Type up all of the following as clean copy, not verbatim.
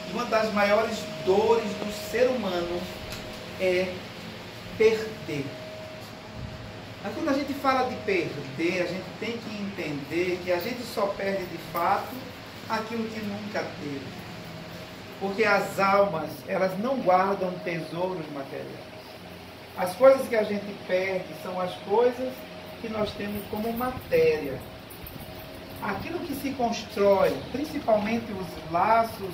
E uma das maiores dores do ser humano é perder. Mas quando a gente fala de perder, a gente tem que entender que a gente só perde de fato aquilo que nunca teve. Porque as almas, elas não guardam tesouros materiais. As coisas que a gente perde são as coisas que nós temos como matéria. Aquilo que se constrói, principalmente os laços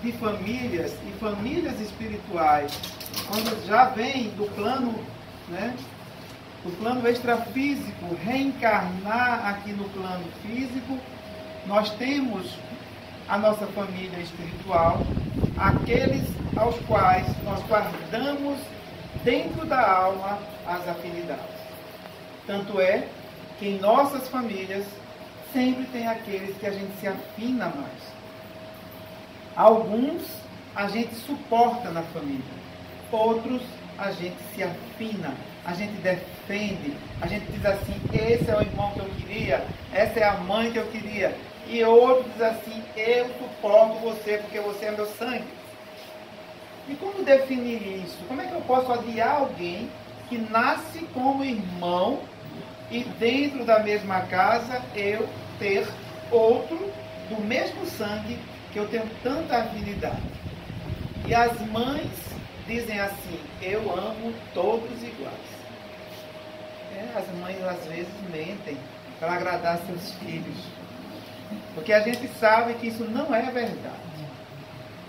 de famílias e famílias espirituais, quando já vem do plano, do plano extrafísico, reencarnar aqui no plano físico, nós temos a nossa família espiritual, aqueles aos quais nós guardamos dentro da alma as afinidades. Tanto é que em nossas famílias sempre tem aqueles que a gente se afina mais. Alguns a gente suporta na família, outros a gente se afina, a gente defende, a gente diz assim, esse é o irmão que eu queria, essa é a mãe que eu queria. E outro diz assim, eu suporto você porque você é meu sangue. E como definir isso? Como é que eu posso odiar alguém que nasce como irmão e dentro da mesma casa eu ter outro do mesmo sangue que eu tenho tanta afinidade? E as mães dizem assim, eu amo todos iguais. As mães às vezes mentem para agradar seus filhos. Porque a gente sabe que isso não é verdade.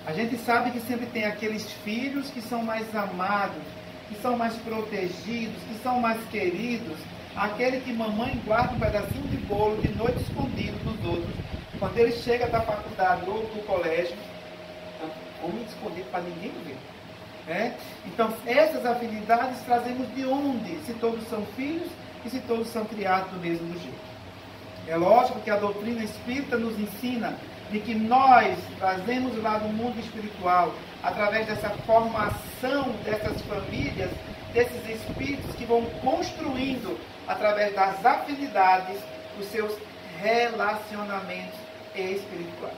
A gente sabe que sempre tem aqueles filhos que são mais amados, que são mais protegidos, que são mais queridos. Aquele que mamãe guarda um pedacinho de bolo de noite escondido dos outros. Quando ele chega da faculdade ou do colégio, come escondido para ninguém ver. Então, essas afinidades trazemos de onde? Se todos são filhos e se todos são criados do mesmo jeito. É lógico que a doutrina espírita nos ensina de que nós trazemos lá do mundo espiritual, através dessa formação dessas famílias, desses espíritos que vão construindo, através das afinidades, os seus relacionamentos espirituais.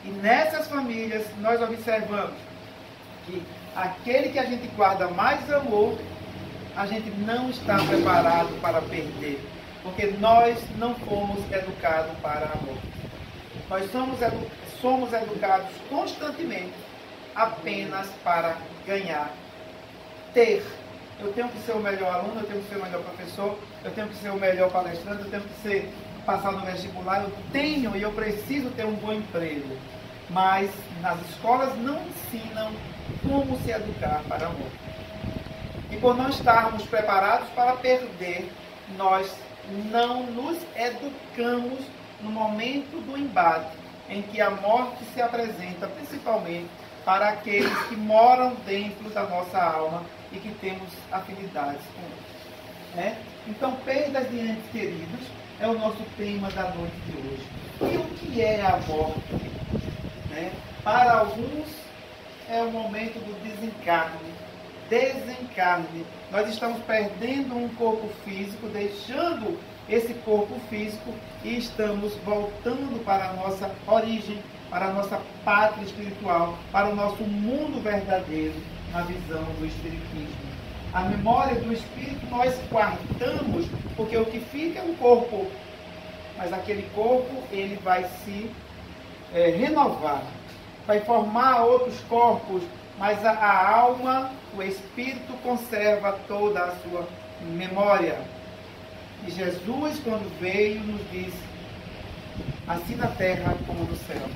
E nessas famílias nós observamos que aquele que a gente guarda mais amor, a gente não está preparado para perder. Porque nós não fomos educados para amor. Nós somos educados constantemente apenas para ganhar, ter. Eu tenho que ser o melhor aluno, eu tenho que ser o melhor professor, eu tenho que ser o melhor palestrante, eu tenho que passar no vestibular, eu tenho e eu preciso ter um bom emprego. Mas nas escolas não ensinam como se educar para amor. E por não estarmos preparados para perder, nós não nos educamos no momento do embate, em que a morte se apresenta, principalmente para aqueles que moram dentro da nossa alma e que temos afinidades com eles. Então, perdas de entes queridos é o nosso tema da noite de hoje. E o que é a morte? Para alguns é o momento do desencarne. Nós estamos perdendo um corpo físico, deixando esse corpo físico e estamos voltando para a nossa origem, para a nossa pátria espiritual, para o nosso mundo verdadeiro, na visão do Espiritismo. A memória do Espírito nós guardamos, porque o que fica é um corpo, mas aquele corpo ele vai se renovar, vai formar outros corpos, mas a alma, o Espírito conserva toda a sua memória. E Jesus, quando veio, nos disse, assim na terra como no céu.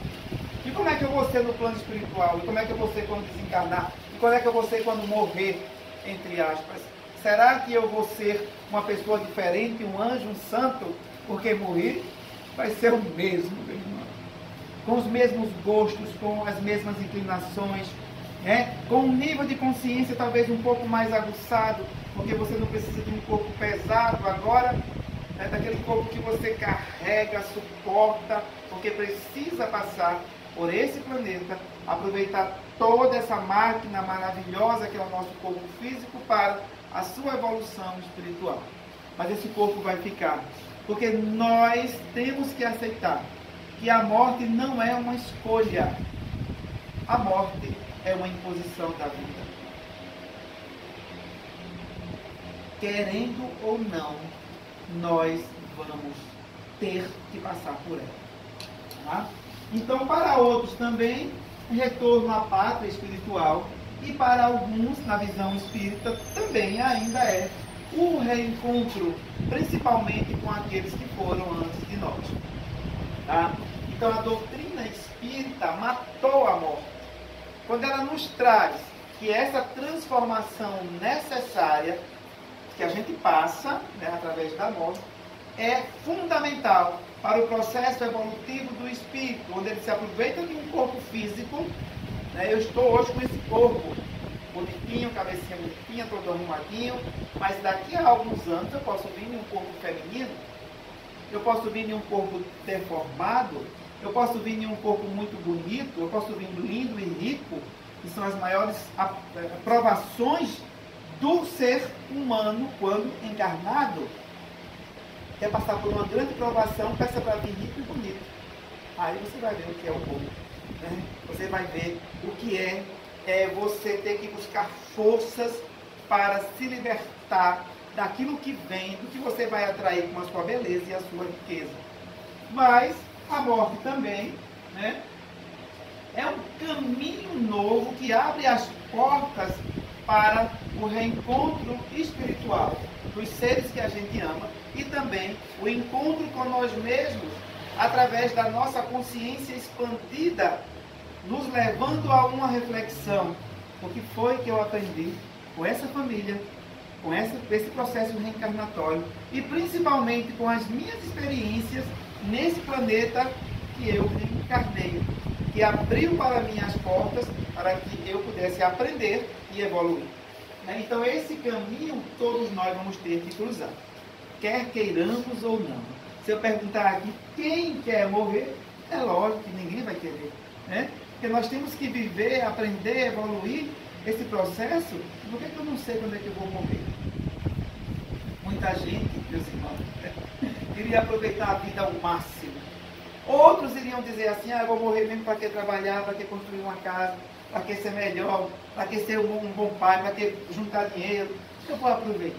E como é que eu vou ser no plano espiritual? E como é que eu vou ser quando desencarnar? E como é que eu vou ser quando morrer, entre aspas? Será que eu vou ser uma pessoa diferente, um anjo, um santo, porque morri? Vai ser o mesmo, meu irmão. Com os mesmos gostos, com as mesmas inclinações, com um nível de consciência talvez um pouco mais aguçado, porque você não precisa de um corpo pesado agora, daquele corpo que você carrega, suporta, porque precisa passar por esse planeta, aproveitar toda essa máquina maravilhosa que é o nosso corpo físico para a sua evolução espiritual. Mas esse corpo vai ficar, porque nós temos que aceitar que a morte não é uma escolha. A morte é uma imposição da vida. Querendo ou não, nós vamos ter que passar por ela. Tá? Então, para outros também, retorno à pátria espiritual, e para alguns, na visão espírita, também ainda é o reencontro, principalmente com aqueles que foram antes de nós. Tá? Então, a doutrina espírita matou a morte. Quando ela nos traz que essa transformação necessária, que a gente passa, né, através da morte, é fundamental para o processo evolutivo do espírito, onde ele se aproveita de um corpo físico. Né? Eu estou hoje com esse corpo bonitinho, cabecinha bonitinha, todo arrumadinho, mas daqui a alguns anos eu posso vir em um corpo feminino, eu posso vir em um corpo deformado, eu posso vir em um corpo muito bonito, eu posso vir lindo e rico, que são as maiores provações do ser humano quando encarnado. Quer passar por uma grande provação, peça para vir rico e bonito. Aí você vai ver o que é o bom. Né? Você vai ver o que é você ter que buscar forças para se libertar daquilo que vem, do que você vai atrair com a sua beleza e a sua riqueza. Mas a morte também, né, é um caminho novo que abre as portas para o reencontro espiritual dos seres que a gente ama e também o encontro com nós mesmos através da nossa consciência expandida, nos levando a uma reflexão. O que foi que eu aprendi com essa família, com esse processo reencarnatório e principalmente com as minhas experiências nesse planeta que eu reencarnei, que abriu para mim as portas para que eu pudesse aprender e evoluir. Né? Então esse caminho todos nós vamos ter que cruzar, quer queiramos ou não. Se eu perguntar aqui quem quer morrer, é lógico que ninguém vai querer, né? Porque nós temos que viver, aprender, evoluir esse processo. Por que eu não sei quando é que eu vou morrer? Muita gente, meus irmãos, queria aproveitar a vida ao máximo. Outros iriam dizer assim, eu vou morrer mesmo para que trabalhar, para que construir uma casa, para que ser melhor, para que ser um bom pai, para que juntar dinheiro. Eu vou aproveitar.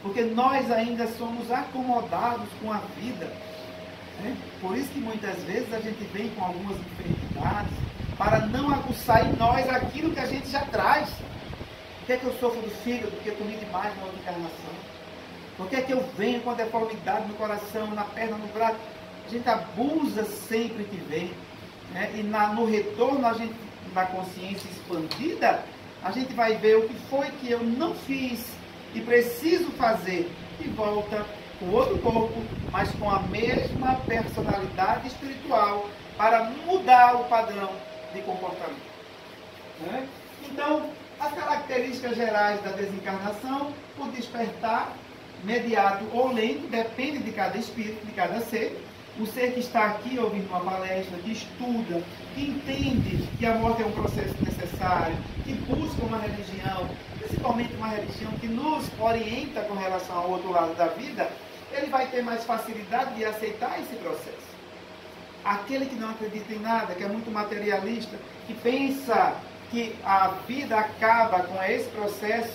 Porque nós ainda somos acomodados com a vida. Né? Por isso que muitas vezes a gente vem com algumas enfermidades para não aguçar em nós aquilo que a gente já traz. Por que é que eu sofro do fígado? Porque eu comi demais na outra encarnação. Por que é que eu venho com a deformidade no coração, na perna, no braço? A gente abusa sempre que vem. Né? E no retorno, a gente, na consciência expandida, a gente vai ver o que foi que eu não fiz e preciso fazer. E volta com outro corpo, mas com a mesma personalidade espiritual, para mudar o padrão de comportamento. Né? Então, as características gerais da desencarnação, o despertar imediato ou lento, depende de cada espírito, de cada ser. O ser que está aqui ouvindo uma palestra, que estuda, que entende que a morte é um processo necessário, que busca uma religião, principalmente uma religião que nos orienta com relação ao outro lado da vida, ele vai ter mais facilidade de aceitar esse processo. Aquele que não acredita em nada, que é muito materialista, que pensa que a vida acaba com esse processo,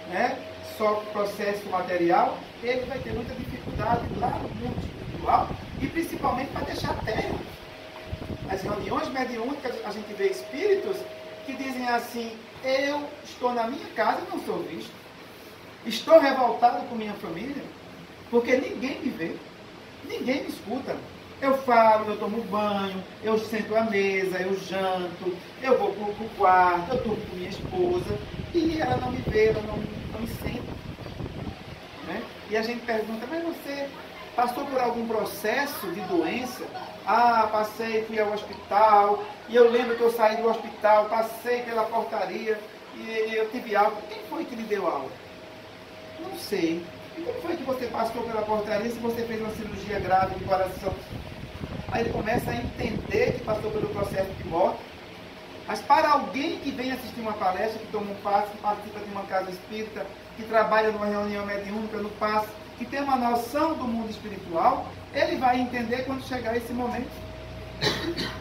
né, só processo material, ele vai ter muita dificuldade lá no mundo espiritual e principalmente para deixar a terra. Nas reuniões mediúnicas a gente vê espíritos que dizem assim, eu estou na minha casa e não sou visto. Estou revoltado com minha família, porque ninguém me vê, ninguém me escuta. Eu falo, eu tomo banho, eu sento à mesa, eu janto, eu vou para o quarto, eu durmo com minha esposa, e ela não me vê, ela não me sente. Né? E a gente pergunta, mas você passou por algum processo de doença? Ah, passei, fui ao hospital, e eu lembro que eu saí do hospital, passei pela portaria, e eu tive algo. Quem foi que lhe deu algo? Não sei. E como foi que você passou pela portaria se você fez uma cirurgia grave de coração? Aí ele começa a entender que passou pelo processo de morte. Mas para alguém que vem assistir uma palestra, que toma um passe, que participa de uma casa espírita, que trabalha numa reunião mediúnica no passe, que tem uma noção do mundo espiritual, ele vai entender quando chegar esse momento.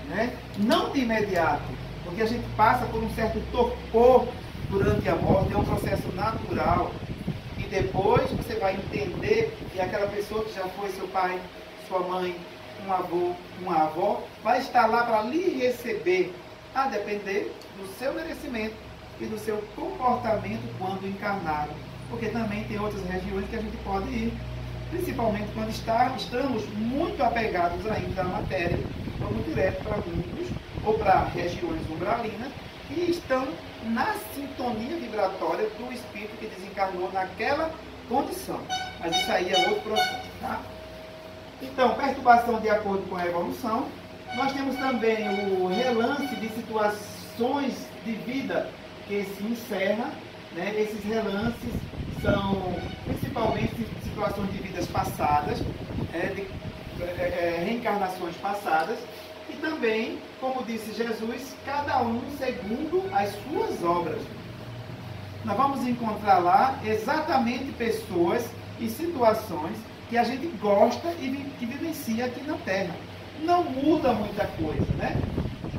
né? Não de imediato, porque a gente passa por um certo torpor durante a morte, é um processo natural. E depois você vai entender que aquela pessoa que já foi seu pai, sua mãe, um avô, uma avó, vai estar lá para lhe receber, a depender do seu merecimento e do seu comportamento quando encarnado. Porque também tem outras regiões que a gente pode ir, principalmente quando estamos muito apegados ainda à matéria, vamos direto para mundos ou para regiões umbralinas que estão na sintonia vibratória do espírito que desencarnou naquela condição. Mas isso aí é outro processo, tá? Então, perturbação de acordo com a evolução. Nós temos também o relance de situações de vida que se encerra, né? Esses relances são principalmente situações de vidas passadas, reencarnações passadas, e também, como disse Jesus, cada um segundo as suas obras. Nós vamos encontrar lá exatamente pessoas e situações que a gente gosta e que vivencia aqui na Terra. Não muda muita coisa, né?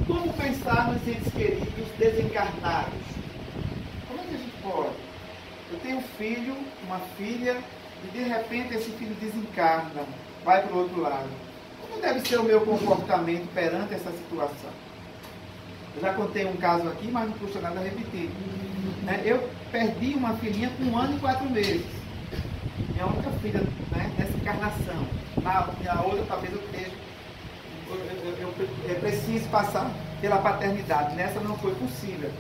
Como pensar nos entes queridos desencarnados? Como é que a gente pode? Eu tenho um filho, uma filha, e de repente esse filho desencarna, vai para o outro lado. Como deve ser o meu comportamento perante essa situação? Eu já contei um caso aqui, mas não custa nada repetir. Eu perdi uma filhinha com 1 ano e 4 meses. Minha única filha, né, nessa encarnação. Na outra talvez eu esteja. Eu preciso passar pela paternidade. Nessa não foi possível.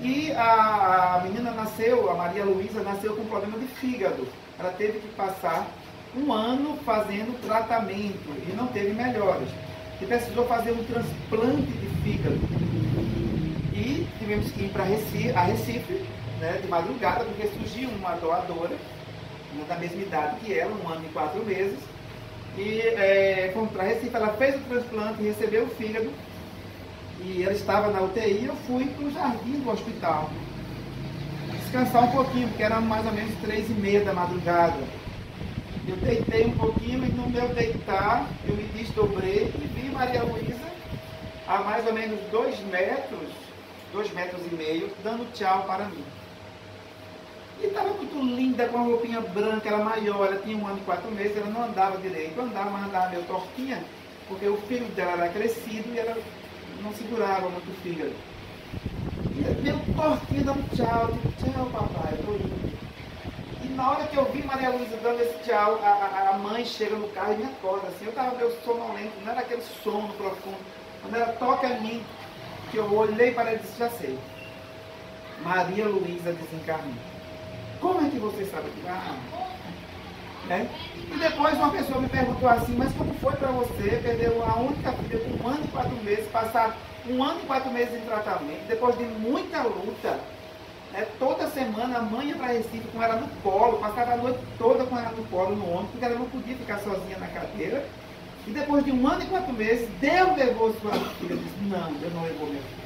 E a menina nasceu, a Maria Luísa, nasceu com problema de fígado. Ela teve que passar 1 ano fazendo tratamento e não teve melhoras. E precisou fazer um transplante de fígado. E tivemos que ir para Recife, né, de madrugada, porque surgiu uma doadora, da mesma idade que ela, 1 ano e 4 meses. E fomos para Recife, ela fez o transplante, recebeu o fígado. E ela estava na UTI, eu fui para o jardim do hospital. Descansar um pouquinho, porque era mais ou menos 3h30 da madrugada. Eu deitei um pouquinho e no meu deitar, eu me desdobrei e vi Maria Luísa a mais ou menos 2 metros, 2,5 metros, dando tchau para mim. E estava muito linda, com a roupinha branca, ela maior, ela tinha 1 ano e 4 meses, ela não andava direito, andava, mas andava meio tortinha, porque o fígado dela era crescido e ela não segurava muito o fígado. E meio tortinha, dando tchau, tchau papai, eu tô indo. E na hora que eu vi Maria Luísa dando esse tchau, a mãe chega no carro e me acorda, assim, eu estava meio sonolento, não era aquele sono profundo. Quando ela toca em mim, que eu olhei para ela e disse, já sei, Maria Luísa desencarnou. Como é que você sabe que né? E depois uma pessoa me perguntou assim, mas como foi para você perder a única filha com 1 ano e 4 meses, passar 1 ano e 4 meses em tratamento, depois de muita luta, né? Toda semana a mãe ia para Recife com ela no colo, passava a noite toda com ela no colo, no ônibus, porque ela não podia ficar sozinha na cadeira. E depois de 1 ano e 4 meses, Deus levou sua filha. Eu disse, não, Deus não levou minha filha.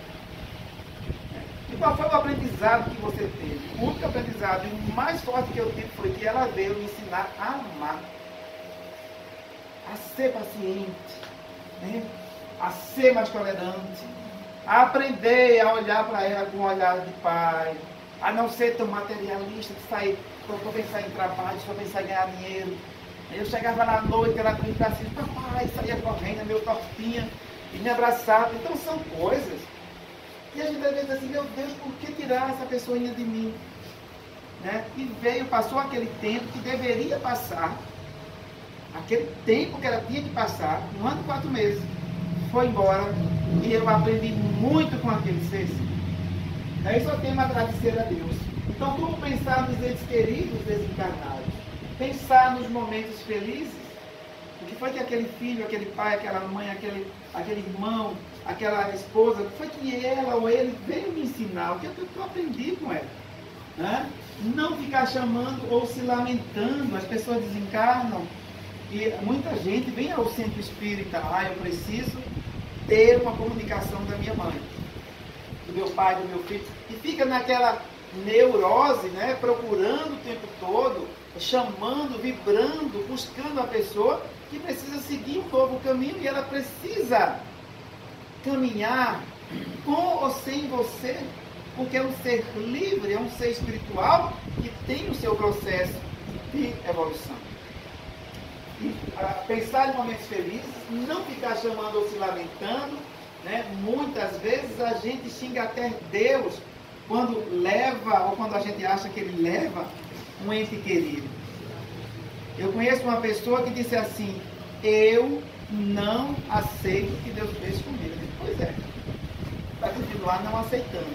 E qual foi o aprendizado que você teve? O único aprendizado e o mais forte que eu tive foi que ela veio me ensinar a amar, a ser paciente, né? A ser mais tolerante, a aprender a olhar para ela com um olhar de pai, a não ser tão materialista, de sair, só pensar em trabalho, só pensar em ganhar dinheiro. Eu chegava na noite, ela me assim, papai, saía correndo, meu tortinha, e me abraçava. Então são coisas que a gente às vezes assim, meu Deus, por que tirar essa pessoinha de mim? Né? E veio, passou aquele tempo que deveria passar, aquele tempo que ela tinha que passar, 1 ano e 4 meses, foi embora, e eu aprendi muito com aquele ser. Aí só tenho a agradecer a Deus. Então, como pensar nos entes queridos desencarnados? Pensar nos momentos felizes. O que foi que aquele filho, aquele pai, aquela mãe, aquele irmão, aquela esposa, o que foi que ela ou ele veio me ensinar? O que eu aprendi com ela? Né? Não ficar chamando ou se lamentando. As pessoas desencarnam e muita gente vem ao centro espírita. Eu preciso ter uma comunicação da minha mãe, do meu pai, do meu filho. E fica naquela neurose, né? Procurando o tempo todo, chamando, vibrando, buscando a pessoa que precisa seguir um novo caminho e ela precisa caminhar com ou sem você, porque é um ser livre, é um ser espiritual que tem o seu processo de evolução. E pensar em momentos felizes, não ficar chamando ou se lamentando, né? Muitas vezes a gente xinga até Deus quando leva, ou quando a gente acha que ele leva um ente querido. Eu conheço uma pessoa que disse assim: eu não aceito o que Deus fez comigo. Eu disse, pois é, vai continuar não aceitando,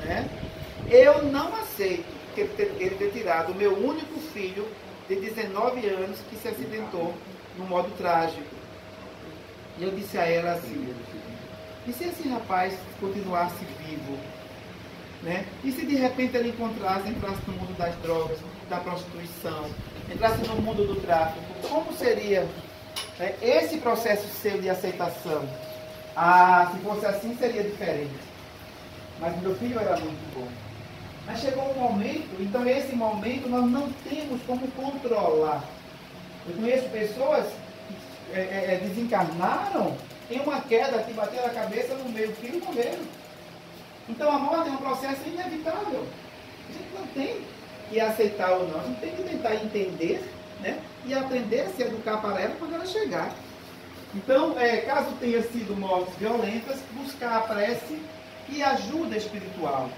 né? Eu não aceito ele ter tirado o meu único filho de 19 anos que se acidentou no modo trágico. E eu disse a ela assim: e se esse rapaz continuasse vivo? Né? E se de repente ele entrasse no mundo das drogas, da prostituição, entrasse no mundo do tráfico, como seria, né, esse processo seu de aceitação? Ah, se fosse assim seria diferente. Mas meu filho era muito bom. Mas chegou um momento, então esse momento nós não temos como controlar. Eu conheço pessoas que desencarnaram em uma queda que bateu a cabeça no meio fio e morreram. Então a morte é um processo inevitável. A gente não tem que aceitar ou não, a gente tem que tentar entender, né, e aprender a se educar para ela quando ela chegar. Então, caso tenha sido mortes violentas, buscar a prece e ajuda espiritual.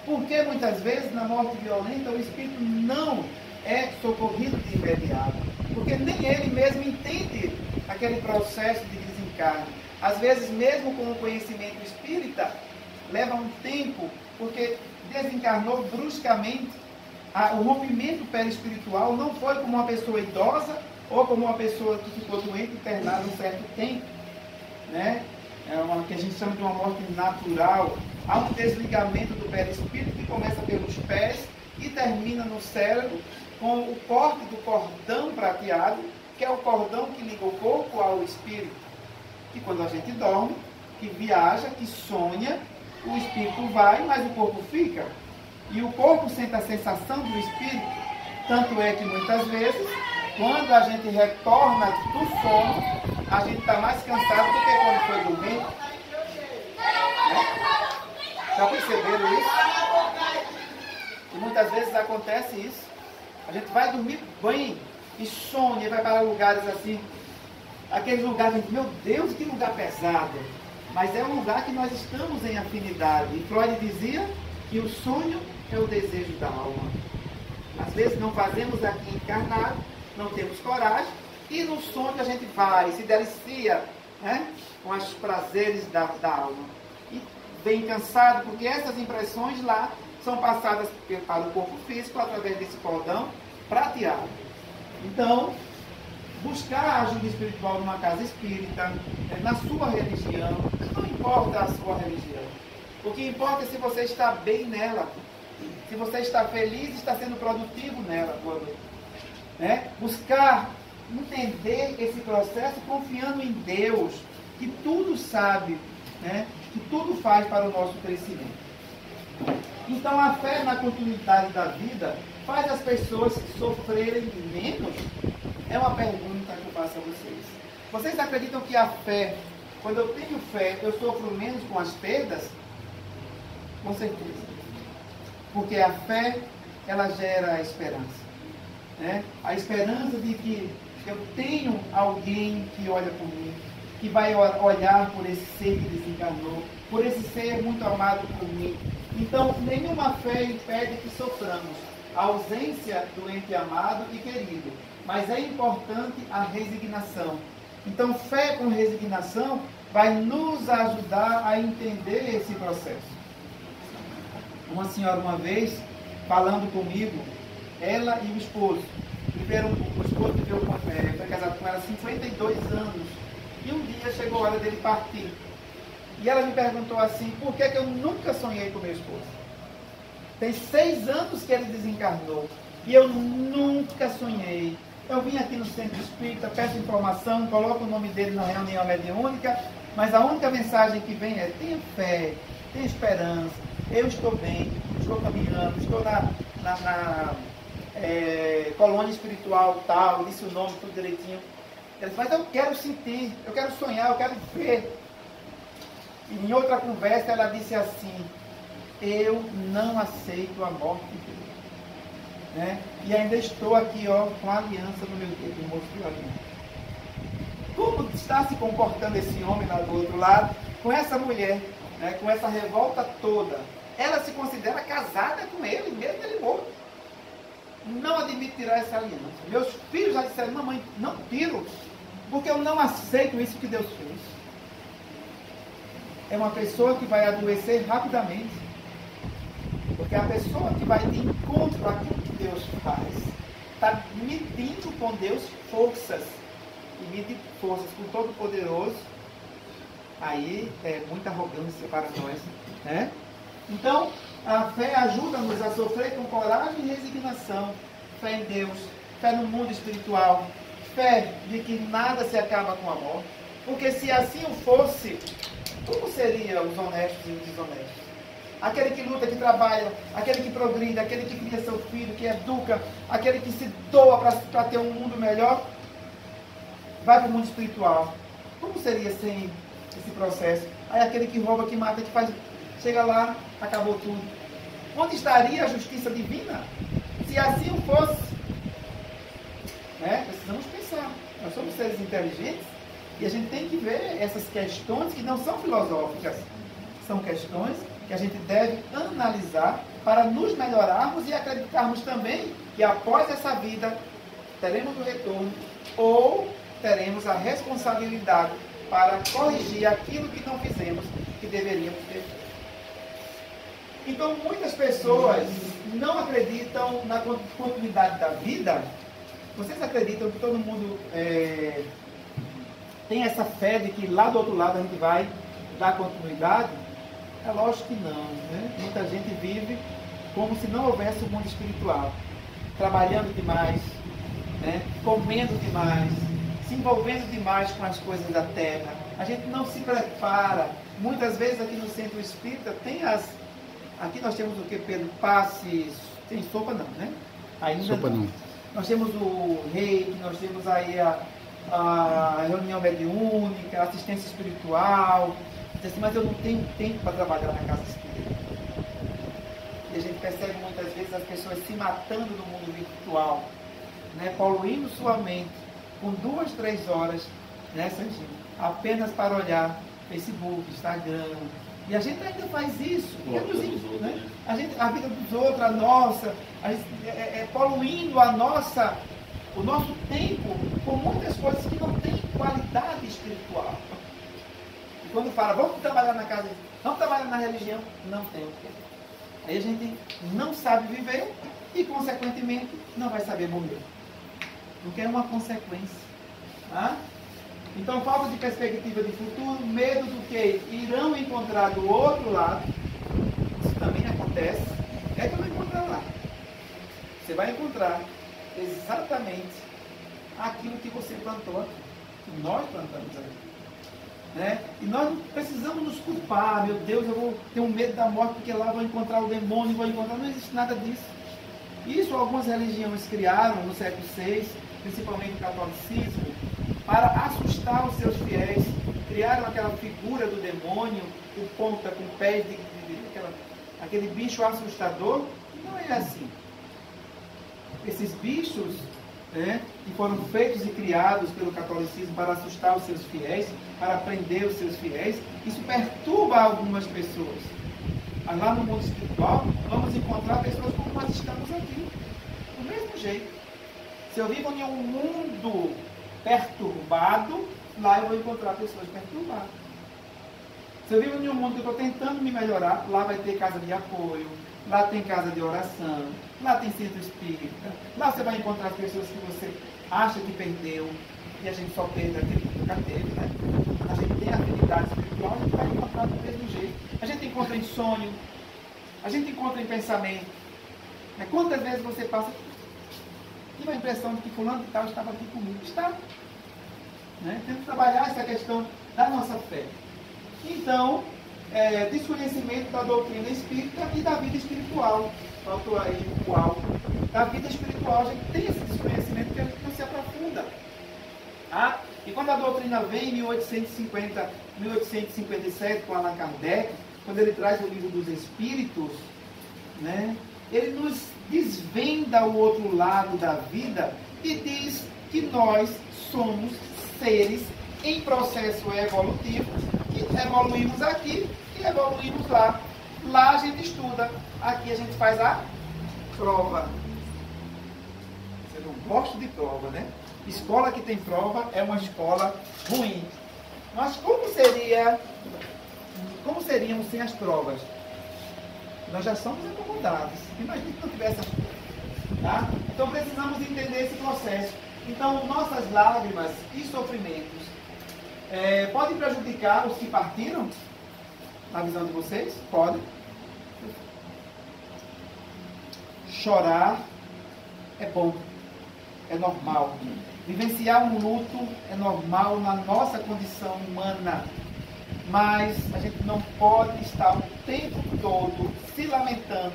Porque muitas vezes na morte violenta o espírito não é socorrido de imediato. Porque nem ele mesmo entende aquele processo de desencarne. Às vezes, mesmo com o conhecimento espírita, leva um tempo, porque desencarnou bruscamente. O rompimento perispiritual não foi como uma pessoa idosa ou como uma pessoa que ficou doente internada um certo tempo, né? É uma que a gente chama de uma morte natural. Há um desligamento do perispírito que começa pelos pés e termina no cérebro com o corte do cordão prateado, que é o cordão que liga o corpo ao espírito. Que quando a gente dorme, que viaja, que sonha, o espírito vai, mas o corpo fica. E o corpo sente a sensação do espírito. Tanto é que muitas vezes, quando a gente retorna do sono, a gente está mais cansado do que quando foi dormir. Já perceberam isso? E muitas vezes acontece isso. A gente vai dormir bem e sonha, e vai para lugares assim, aqueles lugares, meu Deus, que lugar pesado. Mas é um lugar que nós estamos em afinidade. E Freud dizia que o sonho é o desejo da alma. Às vezes não fazemos aqui encarnado, não temos coragem, e no sonho a gente vai, se delicia, né, com os prazeres da alma. E vem cansado, porque essas impressões lá são passadas para o corpo físico através desse cordão prateado. Então, buscar ajuda espiritual numa casa espírita, na sua religião, não importa a sua religião. O que importa é se você está bem nela, se você está feliz, está sendo produtivo nela. Né? Buscar entender esse processo confiando em Deus, que tudo sabe, né? Que tudo faz para o nosso crescimento. Então a fé na continuidade da vida faz as pessoas sofrerem menos? É uma pergunta que eu faço a vocês. Vocês acreditam que a fé, quando eu tenho fé, eu sofro menos com as perdas? Com certeza. Porque a fé, ela gera a esperança. Né? A esperança de que eu tenho alguém que olha por mim, que vai olhar por esse ser que desencarnou, por esse ser muito amado por mim. Então, nenhuma fé impede que soframos a ausência do ente amado e querido. Mas é importante a resignação. Então, fé com resignação vai nos ajudar a entender esse processo. Uma senhora, uma vez, falando comigo, ela e o esposo. O esposo foi casado com ela há 52 anos. E um dia chegou a hora dele partir. E ela me perguntou assim, por que eu nunca sonhei com meu esposo? Tem 6 anos que ele desencarnou. E eu nunca sonhei. Eu vim aqui no centro espírita, peço informação, coloco o nome dele na reunião mediúnica, mas a única mensagem que vem é: tenha fé, tenha esperança, eu estou bem, estou caminhando, estou na colônia espiritual tal, disse o nome tudo direitinho. Ele disse, mas eu quero sentir, eu quero sonhar, eu quero ver. Em outra conversa, ela disse assim: eu não aceito a morte dele. Né? E ainda estou aqui, ó, com a aliança no meu dedo, mostrou a aliança. Como está se comportando esse homem lá do outro lado, com essa mulher, né, com essa revolta toda? Ela se considera casada com ele, mesmo ele morto. Não admite tirar essa aliança. Meus filhos já disseram: mamãe, não tiro, porque eu não aceito isso que Deus fez. É uma pessoa que vai adoecer rapidamente. Porque a pessoa que vai de encontro àquilo que Deus faz, está medindo com Deus forças. E medir forças com o Todo-Poderoso, aí é muita arrogância para nós. Né? Então, a fé ajuda-nos a sofrer com coragem e resignação. Fé em Deus, fé no mundo espiritual, fé de que nada se acaba com a morte. Porque se assim o fosse, como seriam os honestos e os desonestos? Aquele que luta, que trabalha, aquele que progride, aquele que cria seu filho, que educa, aquele que se doa para ter um mundo melhor, vai para o mundo espiritual. Como seria sem esse processo? Aí aquele que rouba, que mata, que faz... Chega lá, acabou tudo. Onde estaria a justiça divina? Se assim o fosse. Né? Precisamos pensar. Nós somos seres inteligentes e a gente tem que ver essas questões que não são filosóficas. São questões que a gente deve analisar para nos melhorarmos e acreditarmos também que após essa vida teremos o retorno ou teremos a responsabilidade para corrigir aquilo que não fizemos, que deveríamos ter feito. Então, muitas pessoas não acreditam na continuidade da vida. Vocês acreditam que todo mundo tem essa fé de que lá do outro lado a gente vai dar continuidade? É lógico que não. Né? Muita gente vive como se não houvesse um mundo espiritual. Trabalhando demais, né? Comendo demais, se envolvendo demais com as coisas da terra. A gente não se prepara. Muitas vezes aqui no centro espírita tem as... Aqui nós temos o que, Pedro? Passes... Tem sopa não, né? Ainda sopa não. Nós temos o reiki, nós temos aí a reunião mediúnica, a assistência espiritual. Assim, mas eu não tenho tempo para trabalhar na casa espírita. E a gente percebe muitas vezes as pessoas se matando no mundo virtual, né? Poluindo sua mente com 2, 3 horas, né, Santinho? Apenas para olhar Facebook, Instagram. E a gente ainda faz isso. Né? A vida dos outros, a nossa, poluindo o nosso tempo com muitas coisas que não têm qualidade espiritual. E quando fala, vamos trabalhar na casa, vamos trabalhar na religião, não tem o quê. Aí a gente não sabe viver e, consequentemente, não vai saber morrer. Porque é uma consequência. Tá? Então, falta de perspectiva de futuro, medo do que irão encontrar do outro lado. Isso também acontece. É que eu vou encontrar lá. Você vai encontrar exatamente aquilo que você plantou aqui. Que nós plantamos aqui. Né? E nós não precisamos nos culpar. Meu Deus, eu vou ter um medo da morte porque lá vou encontrar o demônio, vou encontrar... Não existe nada disso. Isso algumas religiões criaram no século VI, principalmente o catolicismo, para assustar os seus fiéis. Criaram aquela figura do demônio, o ponta com pés aquele bicho assustador. Não é assim. Esses bichos, né, que foram feitos e criados pelo catolicismo para assustar os seus fiéis, para prender os seus fiéis, isso perturba algumas pessoas. Mas lá no mundo espiritual, vamos encontrar pessoas como nós estamos aqui. Do mesmo jeito. Se eu vivo em um mundo perturbado, lá eu vou encontrar pessoas perturbadas. Se eu vivo em um mundo que eu estou tentando me melhorar, lá vai ter casa de apoio, lá tem casa de oração, lá tem centro espírita, lá você vai encontrar as pessoas que você acha que perdeu, e a gente só perde aquele que nunca teve, né? A gente tem afinidade espiritual, a gente vai encontrar do mesmo jeito. A gente encontra em sonho, a gente encontra em pensamento. Quantas vezes você passa, tive a impressão de que fulano de tal estava aqui comigo. Está. Né? Temos que trabalhar essa questão da nossa fé. Então, desconhecimento da doutrina espírita e da vida espiritual. Faltou aí o alto. Da vida espiritual, a gente tem esse desconhecimento que a gente não se aprofunda. Tá? E quando a doutrina vem em 1857, com Allan Kardec, quando ele traz o livro dos Espíritos, né, ele nos desvenda o outro lado da vida e diz que nós somos seres em processo evolutivo, que evoluímos aqui e evoluímos lá. Lá a gente estuda, aqui a gente faz a prova. Você não gosta de prova, né? Escola que tem prova é uma escola ruim. Mas como seríamos sem as provas? Nós já somos acomodados. Imagina que não tivesse as provas. Tá? Então precisamos entender esse processo. Então nossas lágrimas e sofrimentos podem prejudicar os que partiram? Na visão de vocês? Podem. Chorar é bom, é normal. Vivenciar um luto é normal na nossa condição humana. Mas a gente não pode estar o tempo todo se lamentando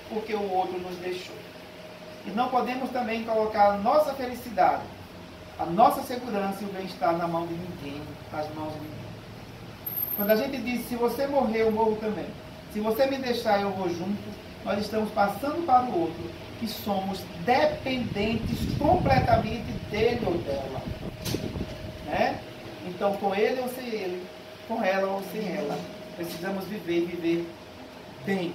porque o outro nos deixou. E não podemos também colocar a nossa felicidade, a nossa segurança e o bem-estar na mão de ninguém, nas mãos de ninguém. Quando a gente diz, se você morrer, eu morro também. Se você me deixar, eu vou junto. Nós estamos passando para o outro que somos dependentes completamente dele ou dela. Né? Então, com ele ou sem ele, com ela ou sem ela, precisamos viver bem.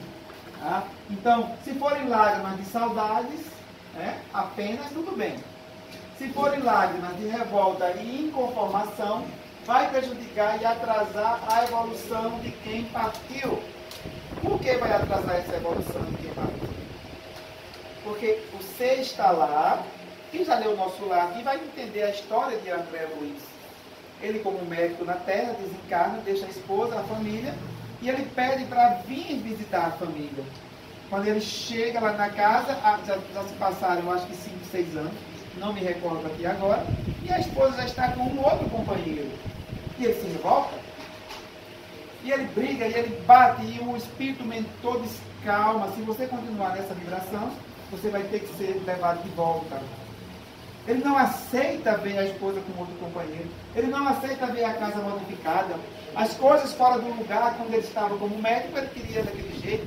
Tá? Então, se forem lágrimas de saudades, apenas tudo bem. Se forem lágrimas de revolta e inconformação, vai prejudicar e atrasar a evolução de quem partiu. Por que vai atrasar essa evolução de quem partiu? Porque você está lá, quem já leu o nosso lar aqui vai entender a história de André Luiz. Ele, como médico na Terra, desencarna, deixa a esposa, a família, e ele pede para vir visitar a família. Quando ele chega lá na casa, já se passaram, eu acho que 5, 6 anos, não me recordo aqui agora, e a esposa já está com um outro companheiro. E ele se revolta, e ele briga, e ele bate, e o espírito mentor diz, calma, se você continuar nessa vibração, você vai ter que ser levado de volta. Ele não aceita ver a esposa com outro companheiro, ele não aceita ver a casa modificada, as coisas fora do lugar, quando ele estava como médico, ele queria daquele jeito.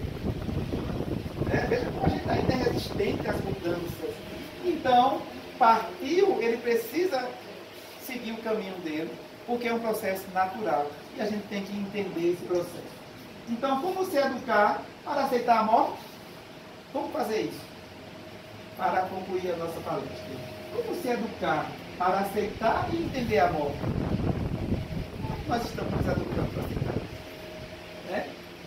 Veja como a gente ainda é resistente às mudanças. Então, partiu, ele precisa seguir o caminho dele, porque é um processo natural. E a gente tem que entender esse processo. Então, como se educar para aceitar a morte? Como fazer isso? Para concluir a nossa palestra. Como se educar para aceitar e entender a morte? Como é que nós estamos nos educando para aceitar isso?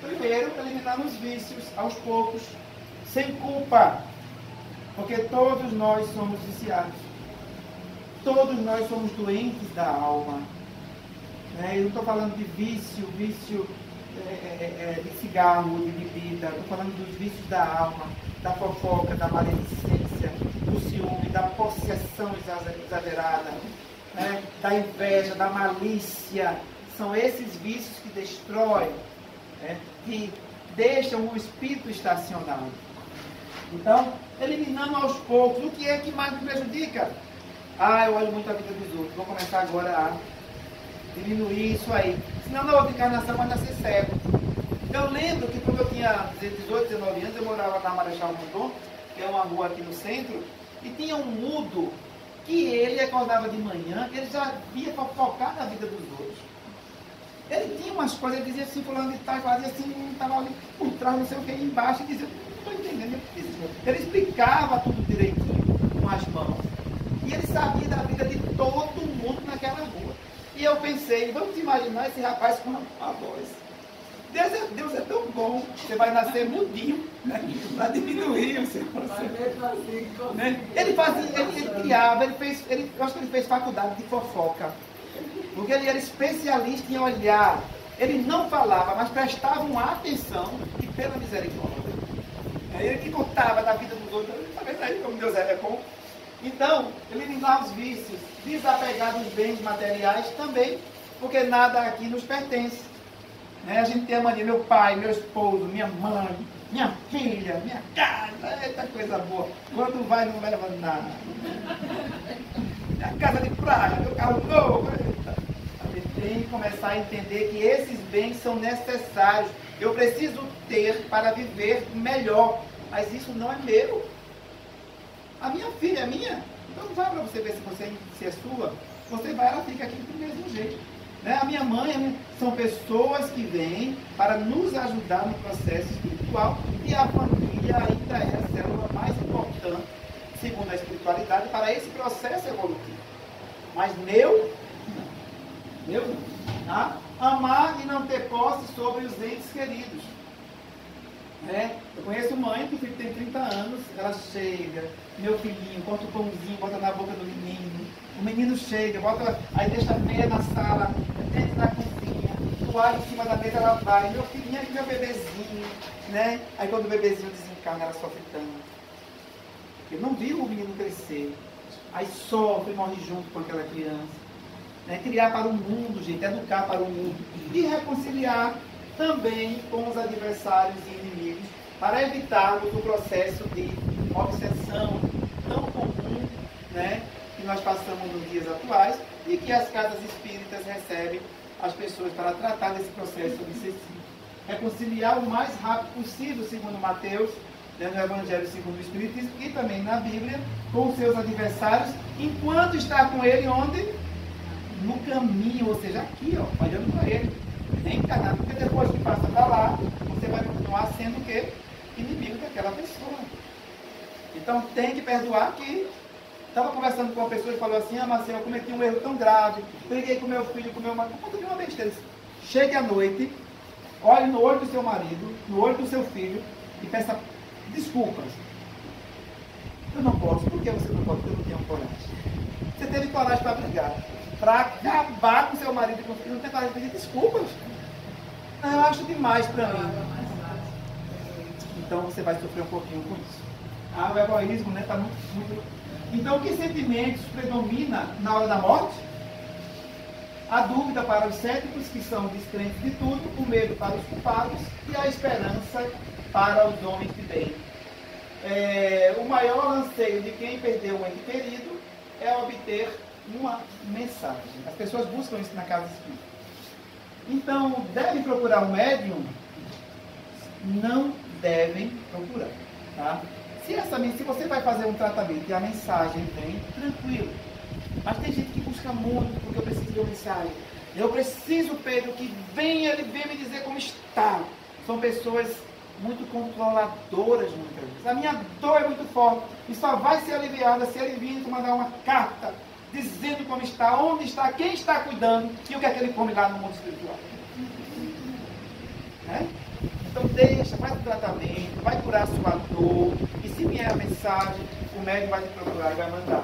Primeiro, eliminar os vícios aos poucos, sem culpa. Porque todos nós somos viciados. Todos nós somos doentes da alma. Eu não estou falando de vício de cigarro, de bebida. Estou falando dos vícios da alma, da fofoca, da maledicência, do ciúme, da possessão exagerada, da inveja, da malícia. São esses vícios que destroem, que deixam o espírito estacionado. Então, eliminando aos poucos, o que é que mais me prejudica? Eu olho muito a vida dos outros. Vou começar agora a diminuir isso aí. Senão na outra encarnação vai nascer cego. Eu lembro que quando eu tinha 18, 19 anos, eu morava na Marechal Rondon, que é uma rua aqui no centro, e tinha um mudo que ele acordava de manhã, ele já via fofocar na vida dos outros. Ele tinha umas coisas, ele dizia assim, fulano de tal, fazia assim, estava ali por trás, não sei o que, embaixo, e dizia, não estou entendendo. Ele explicava tudo direitinho, com as mãos. E ele sabia da vida de todo mundo naquela rua. E eu pensei, vamos imaginar esse rapaz com a voz. Deus é tão bom, você vai nascer mudinho, para diminuir o seu processo. Ele fazia, ele criava, eu acho que ele fez faculdade de fofoca. Porque ele era especialista em olhar. Ele não falava, mas prestava uma atenção e pela misericórdia. Ele que contava da vida dos outros, está vendo aí como Deus é bom? Então, eliminar os vícios, desapegar dos bens materiais também, porque nada aqui nos pertence. A gente tem a mania, meu pai, meu esposo, minha mãe, minha filha, minha casa, eita coisa boa. Quando vai, não leva nada. minha casa de praia, meu carro novo. A gente tem que começar a entender que esses bens são necessários. Eu preciso ter para viver melhor, mas isso não é meu. A minha filha é minha, então vai para você ver se é sua. Você vai, ela fica aqui do mesmo jeito. Né? A minha mãe, são pessoas que vêm para nos ajudar no processo espiritual, e a família ainda é a célula mais importante, segundo a espiritualidade, para esse processo evolutivo. Mas meu, não. Meu não. Tá? Amar e não ter posse sobre os entes queridos. Né? Eu conheço mãe que o filho tem 30 anos, ela chega, meu filhinho, bota o pãozinho, bota na boca do menino, o menino chega, bota, aí deixa a meia na sala, dentro da cozinha, toalha em cima da mesa, ela vai, meu filhinho aqui, meu bebezinho, né? Aí quando o bebezinho desencarna, ela sofre tanto. Eu não vi o menino crescer, aí sofre, morre junto com aquela criança. Né? Criar para o mundo, gente, educar para o mundo e reconciliar também com os adversários e inimigos, para evitarmos o processo de obsessão tão comum, né, que nós passamos nos dias atuais, e que as casas espíritas recebem as pessoas para tratar desse processo obsessivo. Reconciliar o mais rápido possível, segundo Mateus, né, no Evangelho segundo o Espiritismo, e também na Bíblia, com os seus adversários, enquanto está com ele onde? No caminho, ou seja, aqui, ó, olhando para ele. Nem encarnado, porque depois que passa para lá, você vai continuar sendo o quê? Inimigo daquela pessoa. Então tem que perdoar. Que estava conversando com uma pessoa e falou assim: Marcelo, eu cometi um erro tão grave, briguei com meu filho, com meu marido, conta de uma besteira. Chegue à noite, olhe no olho do seu marido, no olho do seu filho e peça desculpas. Eu não posso. Por que você não pode? Porque eu não tenho coragem. Você teve coragem para brigar, para acabar com seu marido e com o filho, não tem coragem de pedir desculpas. Eu acho demais para mim. Então você vai sofrer um pouquinho com isso. O egoísmo, né, está muito... Então, que sentimentos predomina na hora da morte? A dúvida para os céticos, que são descrentes de tudo, o medo para os culpados e a esperança para os homens de bem. O maior anseio de quem perdeu um ente querido é obter uma mensagem. As pessoas buscam isso na casa espírita. Então, devem procurar um médium? Não devem procurar. Tá? Se você vai fazer um tratamento e a mensagem vem, tranquilo. Mas tem gente que busca muito, porque eu preciso de uma mensagem. Eu preciso, Pedro, que venha, ele venha me dizer como está. São pessoas muito controladoras, muitas vezes. A minha dor é muito forte e só vai ser aliviada se ele vir mandar uma carta dizendo como está, onde está, quem está cuidando e o que é que ele come lá no mundo espiritual. Né? Então deixa, faz o tratamento, vai curar a sua dor, e se vier a mensagem, o médico vai te procurar e vai mandar.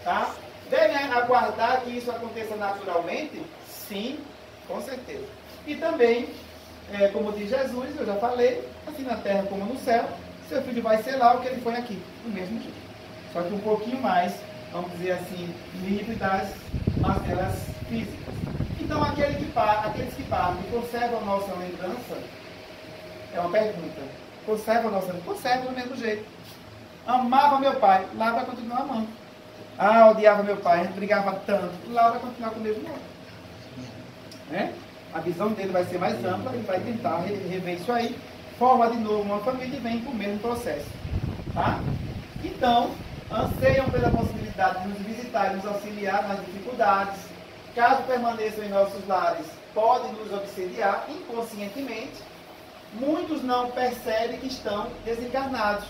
Tá? Deve aguardar que isso aconteça naturalmente? Sim, com certeza. E também, como diz Jesus, eu já falei, assim na terra como no céu, seu filho vai ser lá o que ele foi aqui, do mesmo jeito. Só que um pouquinho mais, vamos dizer assim, livre das mazelas físicas. Então, aqueles que partem e conservam a nossa lembrança, é uma pergunta. Conserva a nossa lembrança? Conserva do mesmo jeito. Amava meu pai, lá vai continuar amando. Odiava meu pai, a gente brigava tanto, lá vai continuar com o mesmo modo. Né? A visão dele vai ser mais ampla, ele vai tentar rever isso aí, forma de novo uma família e vem com o mesmo processo. Tá? Então, anseiam pela possibilidade de nos visitar e nos auxiliar nas dificuldades. Caso permaneçam em nossos lares, podem nos obsediar inconscientemente. Muitos não percebem que estão desencarnados.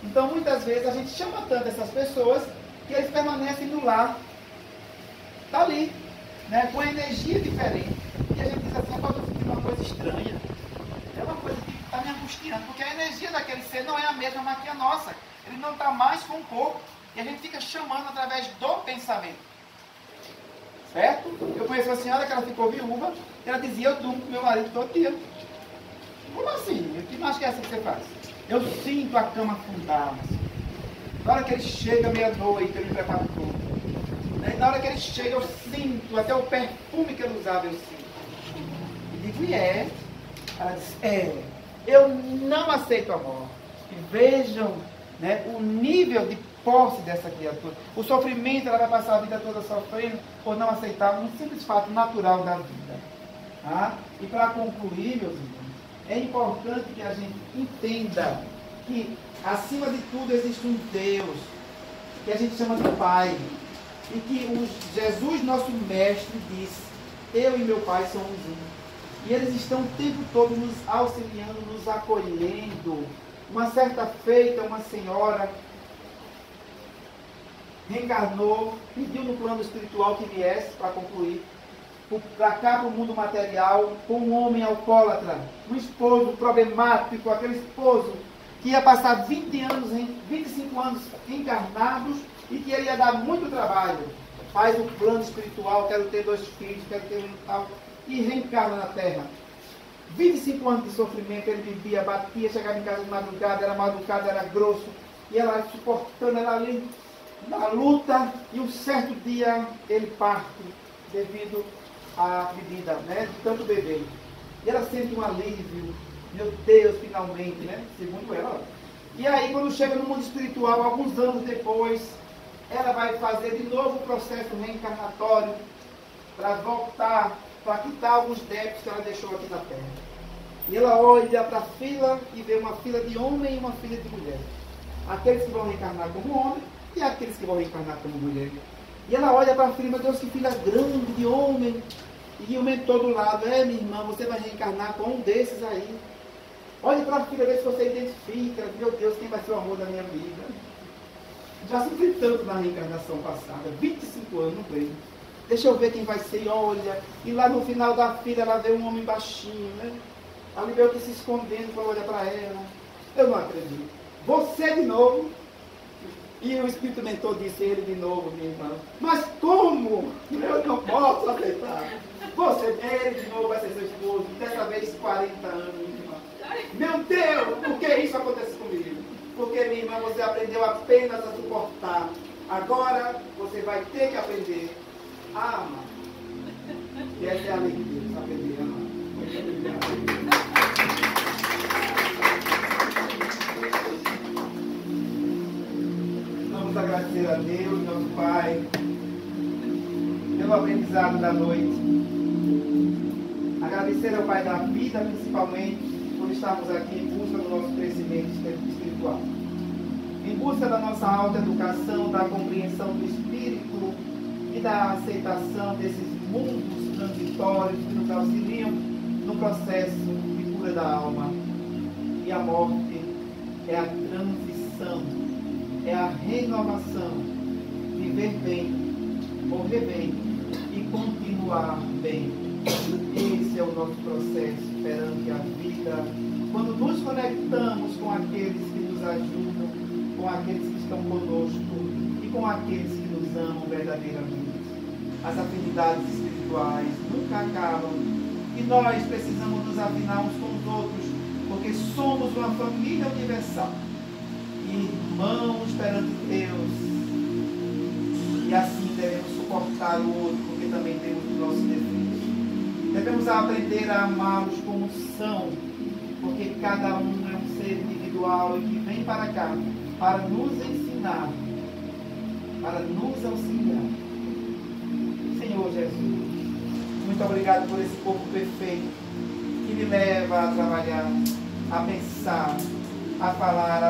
Então, muitas vezes, a gente chama tanto essas pessoas que eles permanecem no lar. Está ali, né, com energia diferente. E a gente diz assim: agora eu estou sentindo uma coisa estranha. É uma coisa que está me angustiando, porque a energia daquele ser não é a mesma que a nossa. Ele não está mais com o corpo. E a gente fica chamando através do pensamento. Certo? Eu conheço uma senhora que ela ficou viúva, e ela dizia: eu durmo com meu marido todo dia. Como assim? O que mais que é assim que você faz? Eu sinto a cama afundar. Na hora que ele chega meia-noite, eu me preparo tudo. Né? Na hora que ele chega, eu sinto, até o perfume que ele usava, eu sinto. E digo: e é? Ela diz: eu não aceito a morte. E vejam, né, o nível de posse dessa criatura. O sofrimento, ela vai passar a vida toda sofrendo por não aceitar um simples fato natural da vida. Tá? E para concluir, meus irmãos, é importante que a gente entenda que, acima de tudo, existe um Deus, que a gente chama de Pai. E que Jesus, nosso Mestre, disse: eu e meu Pai somos um. E eles estão o tempo todo nos auxiliando, nos acolhendo. Uma certa feita, uma senhora reencarnou, pediu no plano espiritual que viesse, para concluir, para cá, para o mundo material, com um homem alcoólatra, um esposo problemático, aquele esposo que ia passar 25 anos encarnados e que ele ia dar muito trabalho. Faz o plano espiritual, quero ter 2 filhos, quero ter um tal, e reencarna na Terra. 25 anos de sofrimento, ele vivia, batia, chegava em casa de madrugada, era grosso, e ela suportando, ela ali na luta, e um certo dia ele parte devido à bebida, né, de tanto beber. E ela sente um alívio, meu Deus, finalmente, né, segundo ela. E aí, quando chega no mundo espiritual, alguns anos depois, ela vai fazer de novo o processo reencarnatório para voltar, para quitar alguns débitos que ela deixou aqui na Terra. E ela olha para a fila e vê uma fila de homem e uma fila de mulher. Aqueles que vão reencarnar como homem e aqueles que vão reencarnar como mulher. E ela olha para a fila, meu Deus, que fila grande de homem. E o mentor do lado: minha irmã, você vai reencarnar com um desses aí. Olhe para a fila, vê se você identifica. Meu Deus, quem vai ser o amor da minha vida? Já sofri tanto na reencarnação passada, 25 anos, não vejo. Deixa eu ver quem vai ser, e olha. E lá no final da fila ela vê um homem baixinho, né? Ali veio que se escondendo para olhar para ela. Eu não acredito. Você de novo? E o Espírito Mentor disse: ele de novo, minha irmã. Mas como? Eu não posso aceitar. Ele de novo vai ser seu esposo. Dessa vez 40 anos, minha irmã. Meu Deus, por que isso acontece comigo? Porque, minha irmã, você aprendeu apenas a suportar. Agora você vai ter que aprender a amar. E essa é a lei de Deus, aprender a amar. Muito obrigado. Vamos agradecer a Deus, nosso Pai, pelo aprendizado da noite. Agradecer ao Pai da vida, principalmente, por estarmos aqui em busca do nosso crescimento espiritual. Em busca da nossa autoeducação, da compreensão do Espírito e da aceitação desses mundos transitórios que nos auxiliam no processo de cura da alma. E a morte é a transição, é a renovação, viver bem, morrer bem e continuar bem. Esse é o nosso processo perante a vida, quando nos conectamos com aqueles que nos ajudam, com aqueles que estão conosco e com aqueles que nos amam verdadeiramente. As afinidades espirituais nunca acabam e nós precisamos nos afinar uns com os outros, porque somos uma família universal, irmãos perante Deus, e assim devemos suportar o outro, porque também temos os nossos defeitos. Devemos aprender a amá-los como são, porque cada um é um ser individual e que vem para cá para nos ensinar, para nos auxiliar. Senhor Jesus, muito obrigado por esse corpo perfeito que me leva a trabalhar, a pensar, a falar,